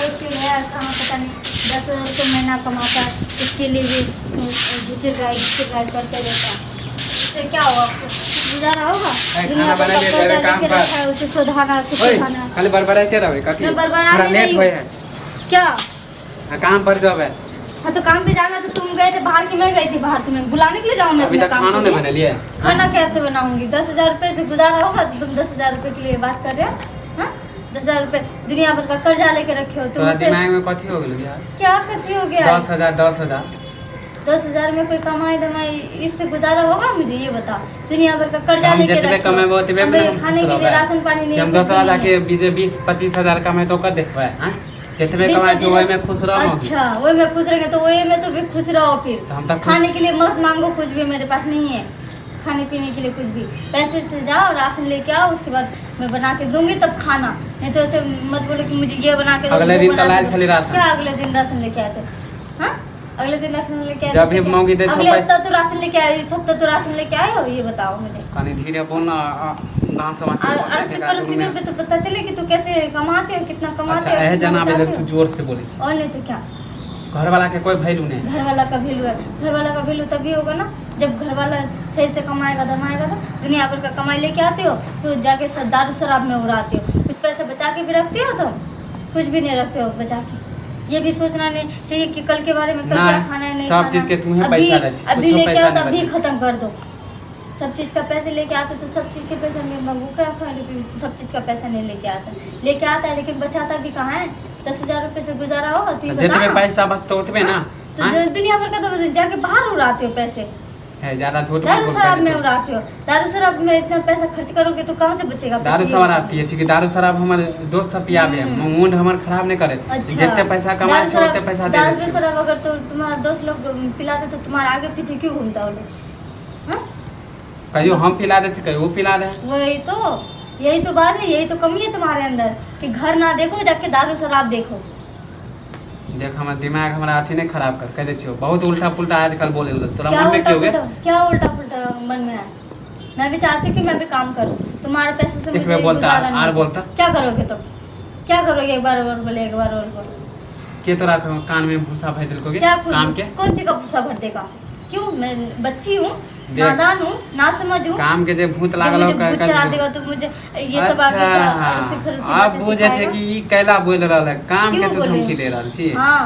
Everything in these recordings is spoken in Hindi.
मुश्किल है, कहाँ पता नहीं 10,000 रुपये महीना कमाता है, इसके लिए भी घिचर गाय करते रहता है। इससे क्या होगा? आपको गुजारा होगा? दुनिया भर का कर्जा लेके रखा है, उसे सुधारना खाली बड़बड़ाते रहे कथी मैं बड़बड़ा थोड़ा लेट होए है क्या? काम पर जब है। हाँ तो काम पे जाना तो तुम गए थे बाहर की, मैं गई थी बाहर, तुम्हें बुलाने के लिए जाऊँ मैं? अभी तक खाना नहीं बना लिया। खाना कैसे बनाऊंगी? 10,000 रुपये से गुजारा होगा? तुम 10,000 रुपये के लिए बात कर रहे हो? हाँ 10,000 रुपये दुनिया भर का कर्जा लेके रखे हो तुम। दिमाग में कथी हो गया यार? क्या कथी हो गया? 10,000 10,000 में कोई कमाई धमाई इससे गुजारा होगा? मुझे ये बता। दुनिया भर का कर्जा लेके रखे हो, खाने के लिए राशन पानी नहीं, हम 10,000 लाके 20-25,000 कमाए तो कर देखबे हैं? जितने कमाए तो वही में खुश रहो। अच्छा वही में खुश रहेंगे तो वही में तो भी खुश रहो। फिर तो हम तक खाने के लिए मत मांगो, कुछ भी मेरे पास नहीं है खाने पीने के लिए कुछ भी। पैसे से जाओ राशन लेके आओ, उसके बाद मैं बना के दूंगी तब खाना। नहीं तो ऐसे मत बोलो कि मुझे ये बना के दो। अगले दिन कल चली राशन। क्या अगले दिन राशन लेके आए थे? हाँ अगले दिन राशन लेके आए जब भी मांगी दे अगले हफ्ता तो राशन लेके आए, इस हफ्ता तो राशन लेके आए हो? ये बताओ मुझे। कनी धीरे बोलना, गांव समाज अड़ोसी पड़ोसी को भी तो पता चले कि तू कैसे कमाते हो, कितना कमाते हो। अच्छा जना बेले तू जोर से बोली और नहीं तो क्या? घर वाला के कोई वैल्यू नहीं। घर वाला का वैल्यू है, घर वाला का वैल्यू तभी होगा ना जब घर वाला सही से कमाएगा धमाएगा। तो दुनिया भर का कमाई लेके आते हो तो जाके दारू शराब में उड़ाते हो। कुछ पैसे बचा के भी रखते हो? तो कुछ भी नहीं रखते हो बचा के। ये भी सोचना नहीं चाहिए कि कल के बारे में कल क्या खाना है नहीं सब चीज के तुम्हें पैसा अभी लेके आओ तो अभी खत्म कर दो। सब चीज का पैसे लेके आते तो सब चीज के पैसा नहीं मांगू क्या? सब चीज का पैसा नहीं लेके आता है लेकिन बचाता भी कहाँ है? 10,000 रुपये से गुजारा होगा? तो जितने पैसा बचते उतने ना तो दुनिया भर का तो जाके बाहर उड़ाते हो पैसे है। ज्यादा झूठ दारू शराब में उड़ाते हो। दारू शराब में इतना पैसा खर्च करोगे तो कहाँ से बचेगा? दारू शराब पिए छी कि दारू शराब हमारे दोस्त सब पियाबे, मूड हमर खराब नहीं करे। जितने पैसा कमाए छे उतने पैसा दे दे। दारू शराब अगर तो तुम्हारा दोस्त लोग पिलाते तो तुम्हारे आगे पीछे क्यों घूमता हो लोग? हाँ कहियो हम पिला दे छी, कहियो वो पिला दे। यही तो बात है, यही तो कमी है तुम्हारे अंदर कि घर ना देखो जाके दारू शराब देखो। देख हमारा दिमाग हमारा अथी नहीं खराब कर कह दे छियो। बहुत उल्टा पुल्टा आजकल बोले तोरा क्या मन में क्यों गए? क्या उल्टा पुल्टा मन में है? मैं भी चाहती हूँ कि मैं भी काम करूँ तुम्हारे पैसे से। मुझे बोलता आर बोलता क्या करोगे? तो क्या करोगे? एक बार और बोले, एक बार और बोले के तोरा कान में भूसा भर दिलकोगे? क्या काम के कौन सी का भूसा भर देगा? क्यों? मैं बच्ची हूँ, नादान हूँ, ना समझूं। काम के जे भूत लागल हो कर चढ़ा देगा तो मुझे ये सब आप बुझे थे कि ई कैला बोल रहल है काम के तो धमकी दे रहल छी। हां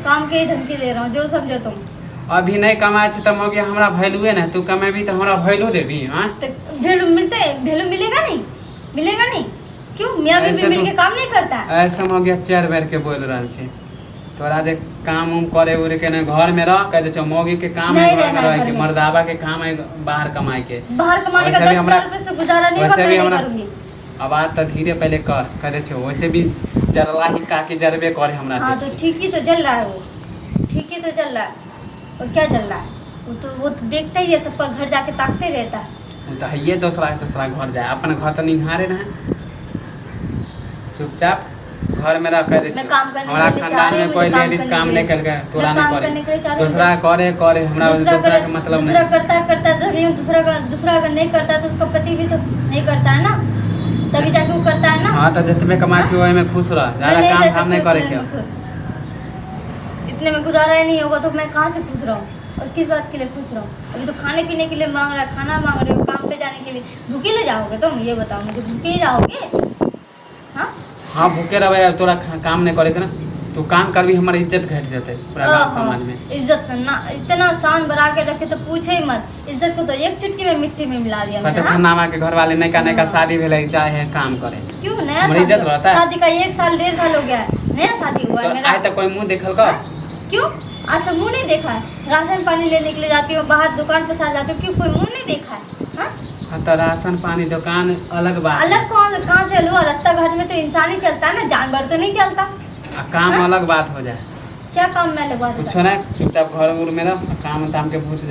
काम के धमकी दे रहा हूं, जो समझो तुम। अभी नहीं कमाए छ त मगे हमरा वैल्यू है ना, तू कमेबी तो हमरा वैल्यू देबी। हां वैल्यू मिलेगा नहीं? क्यों? मियां बीवी मिलके काम नहीं करता है? ऐसा मगे चार बार के बोल रहल छी तोरा जे काम उम करे उरे के न घर में रह कह दे छ मौगी के काम है घर में रह के, मर्दावा के काम है बाहर कमाए के। बाहर कमाने का 10,000 रुपए से गुजारा नहीं होगा, मैं नहीं करूंगी। अब आज तो धीरे पहले कर कह दे छ वैसे भी जरला ही का के जरबे करे हमरा। हां तो ठीक ही तो जल रहा है, वो ठीक ही तो चल रहा है। और क्या चल रहा है? वो तो देखता ही है, सबका घर जाके ताकते रहता है। वो तो है ये दूसरा घर जाए, अपन घर तो निहारे ना। चुपचाप घर में रह दे छ। हमारा खानदान में कोई लेडीज काम नहीं कर गए, तोरा नहीं करे। दूसरा करे हमरा दूसरा का मतलब नहीं। दूसरा करता है दूसरा अगर नहीं करता है तो उसका पति भी तो नहीं करता है ना, तभी जाके वो करता है ना। हां तो जितने कमाई छी ओए में खुश रह, ज्यादा काम धाम नहीं करे के। इतने में गुजारा ही नहीं होगा तो मैं कहां से खुश रहूं? और किस बात के लिए खुश रहूं? अभी तो खाने पीने के लिए मांग रहा है, खाना मांग रहे हो, काम पे जाने के लिए भूखे ले जाओगे तुम? ये बताओ मुझे, भूखे जाओगे? हाँ भूखे रहे तोरा काम नहीं करे ना, तू काम कर भी हमारी इज्जत घट जाते पूरा गांव समाज में। इज्जत ना इतना शान बढ़ा के रखे तो पूछे ही मत। इज्जत को तो एक चुटकी में मिट्टी में मिला दिया। पता खन्नामा के घर वाले नहीं का शादी भेले जाए है काम करे। क्यों? नया इज्जत रहता है। शादी का 1 साल 1.5 साल हो गया है, नया शादी हुआ है मेरा। आज तक कोई मुंह देखल का? क्यों? आज तक मुंह नहीं देखा है? राशन पानी लेने के लिए जाती हूँ बाहर, दुकान पे साथ जाती हूँ, क्यों कोई मुंह नहीं देखा है? तो राशन पानी दुकान अलग बात। अलग कहाँ से लो? रास्ता घाट में तो इंसान ही चलता है ना, जानवर तो नहीं चलता। काम अलग बात हो जाए। क्या काम में अलग बात? कुछ ना चुपचाप घर उर में रह, काम धाम के भूत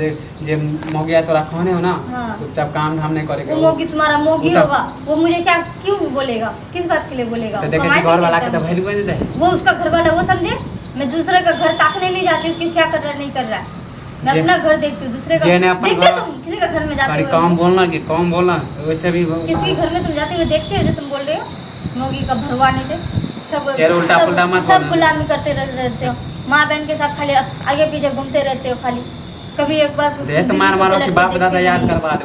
जे मोगिया तोरा कहने हो ना। चुपचाप काम धाम नहीं करेगा। वो मोगी तुम्हारा मोगी होगा, वो मुझे क्या क्यों बोलेगा? किस बात के लिए बोलेगा? तो देखे घर वाला के तो वैल्यू नहीं दे। वो उसका घर वाला वो समझे, मैं दूसरे का घर ताकने नहीं जाती हूँ कि क्या कर रहा नहीं कर रहा है। मैं अपना घर देखती हूँ, दूसरे का देखते हो तुम? किसी का घर में जाते हो? कम बोलना वैसे भी किसी घर में तुम जाते हुए देखते हो जो तुम बोल रहे हो? मोगी का भरवा नहीं थे, सब यार उल्टा पुल्टा मत सब बोलो। गुलामी करते रहते हो। माँ बहन के साथ खाली आगे पीछे घूमते रहते हो खाली। कभी एक बार दे तो मार मारो कि बाप दादा याद करवा दे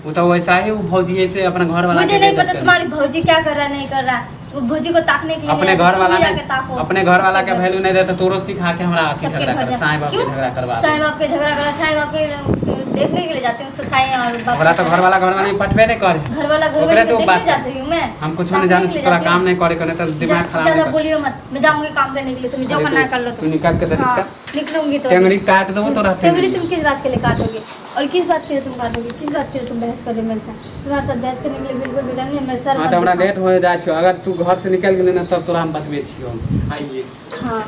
वो तो वैसा ही वो भौजी ऐसे अपने घर वाला मुझे के नहीं बेइज्जत पता कर तुम्हारी भौजी क्या कर रहा है नहीं कर रहा है। वो भौजी को ताकने के लिए अपने नहीं घर आती, तुम वाला भी जाके ने ताको। अपने घर वाला के वैल्यू नहीं देता तोरो सिखा के हमरा अथी सबके झगड़ा घर कर जा- साईं बाप के क्यों? झगड़ा करवा साईं दे बाप के झगड़ा करा, साईं बाप के देखने के लिए जाती हूँ तो साईं और बाप ओकरा तो घर वाला नहीं पटवे नहीं करे घर वाला घर ओकरे वाले तो को बात देखने जाती हूँ मैं। हम कुछ ताकने नहीं जाने के लिए तोरा जाती काम हूँ। नहीं करे करने तो दिमाग खराब ज्यादा नहीं कर बोलियो मत, मैं जाऊंगी काम करने के लिए, तुम जो अरे करना है कर लो तू निकाल के दे हाँ, दिक्कत निकलूंगी तो टेंगड़ी काट दो तो रहते टेंगड़ी तुम किस बात के लिए काटोगे और किस बात के लिए तुम काटोगे, किस बात के लिए तुम बहस कर रहे हो मेरे साथ। तुम्हारे साथ बहस करने के लिए बिल्कुल भी नहीं, मैं सर हां तो हमरा लेट हो जाय छ अगर तू घर से निकल गेले ना तब तोरा हम बतबे छियो आइए हाँ।